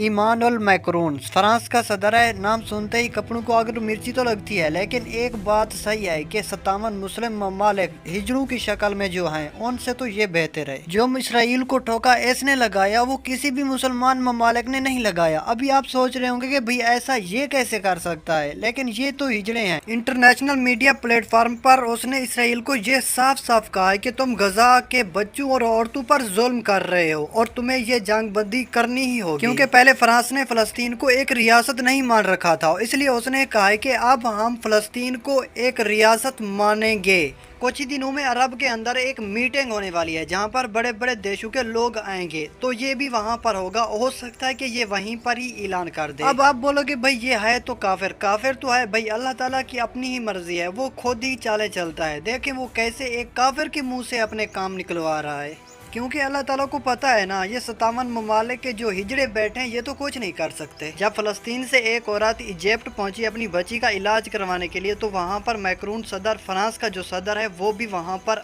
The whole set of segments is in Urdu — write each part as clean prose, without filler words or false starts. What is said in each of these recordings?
ایمانوئل میکرون فرانس کا صدر ہے۔ نام سنتے ہی کپڑوں کو اگر مرچی تو لگتی ہے، لیکن ایک بات صحیح ہے کہ 57 مسلم ممالک ہجڑوں کی شکل میں جو ہیں ان سے تو یہ بہتر ہے۔ جو اسرائیل کو ٹھوکا اس نے لگایا، وہ کسی بھی مسلمان ممالک نے نہیں لگایا۔ ابھی آپ سوچ رہے ہوں گے کہ بھئی ایسا یہ کیسے کر سکتا ہے، لیکن یہ تو ہجڑے ہیں۔ انٹرنیشنل میڈیا پلیٹ فارم پر اس نے اسرائیل کو یہ صاف صاف کہا ہے کہ تم غزہ کے بچوں اور عورتوں پر ظلم کر رہے ہو اور تمہیں یہ جنگ بندی کرنی ہی ہوگی، کیونکہ پہلے فرانس نے فلسطین کو ایک ریاست نہیں مان رکھا تھا، اس لیے اس نے کہا ہے کہ اب ہم فلسطین کو ایک ریاست مانیں گے۔ کچھ ہی دنوں میں عرب کے اندر ایک میٹنگ ہونے والی ہے جہاں پر بڑے بڑے دیشوں کے لوگ آئیں گے، تو یہ بھی وہاں پر ہوگا۔ ہو سکتا ہے کہ یہ وہیں پر ہی اعلان کر دے۔ اب آپ بولو کہ بھئی یہ ہے تو کافر تو ہے بھئی، اللہ تعالیٰ کی اپنی ہی مرضی ہے، وہ خود ہی چالے چلتا ہے۔ دیکھیں وہ کیسے ایک کافر کے منہ سے اپنے کام نکلوا رہا ہے، کیونکہ اللہ تعالیٰ کو پتہ ہے نا، یہ 57 ممالک کے جو ہجڑے بیٹھے ہیں یہ تو کچھ نہیں کر سکتے۔ جب فلسطین سے ایک عورت ایجپٹ پہنچی اپنی بچی کا علاج کروانے کے لیے، تو وہاں پر میکرون صدر فرانس کا جو صدر ہے وہ بھی وہاں پر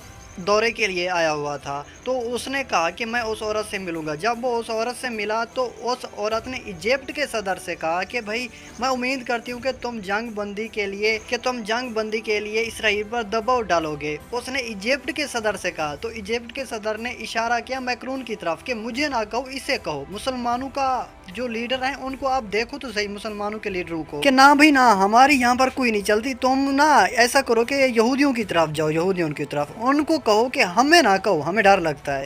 دورے کے لیے آیا ہوا تھا، تو اس نے کہا کہ میں اس عورت سے ملوں گا۔ جب وہ اس عورت سے ملا تو اس عورت نے ایجپٹ کے صدر سے کہا کہ بھائی میں امید کرتی ہوں کہ تم جنگ بندی کے لیے اسرائیل پر دباؤ ڈالو گے۔ اس نے ایجپٹ کے صدر سے کہا، تو ایجپٹ کے صدر نے اشارہ کیا میکرون کی طرف کہ مجھے نہ کہو، اسے کہو۔ مسلمانوں کا جو لیڈر ہیں ان کو آپ دیکھو تو صحیح، مسلمانوں کے لیڈروں کو، کہ نہ بھائی نہ، ہماری یہاں پر کوئی نہیں چلتی، تم نہ ایسا کرو کہ یہودیوں کی طرف جاؤ، یہودیوں کی طرف ان کو کہو کہ ہمیں نہ کہو، ہمیں ڈر لگتا ہے۔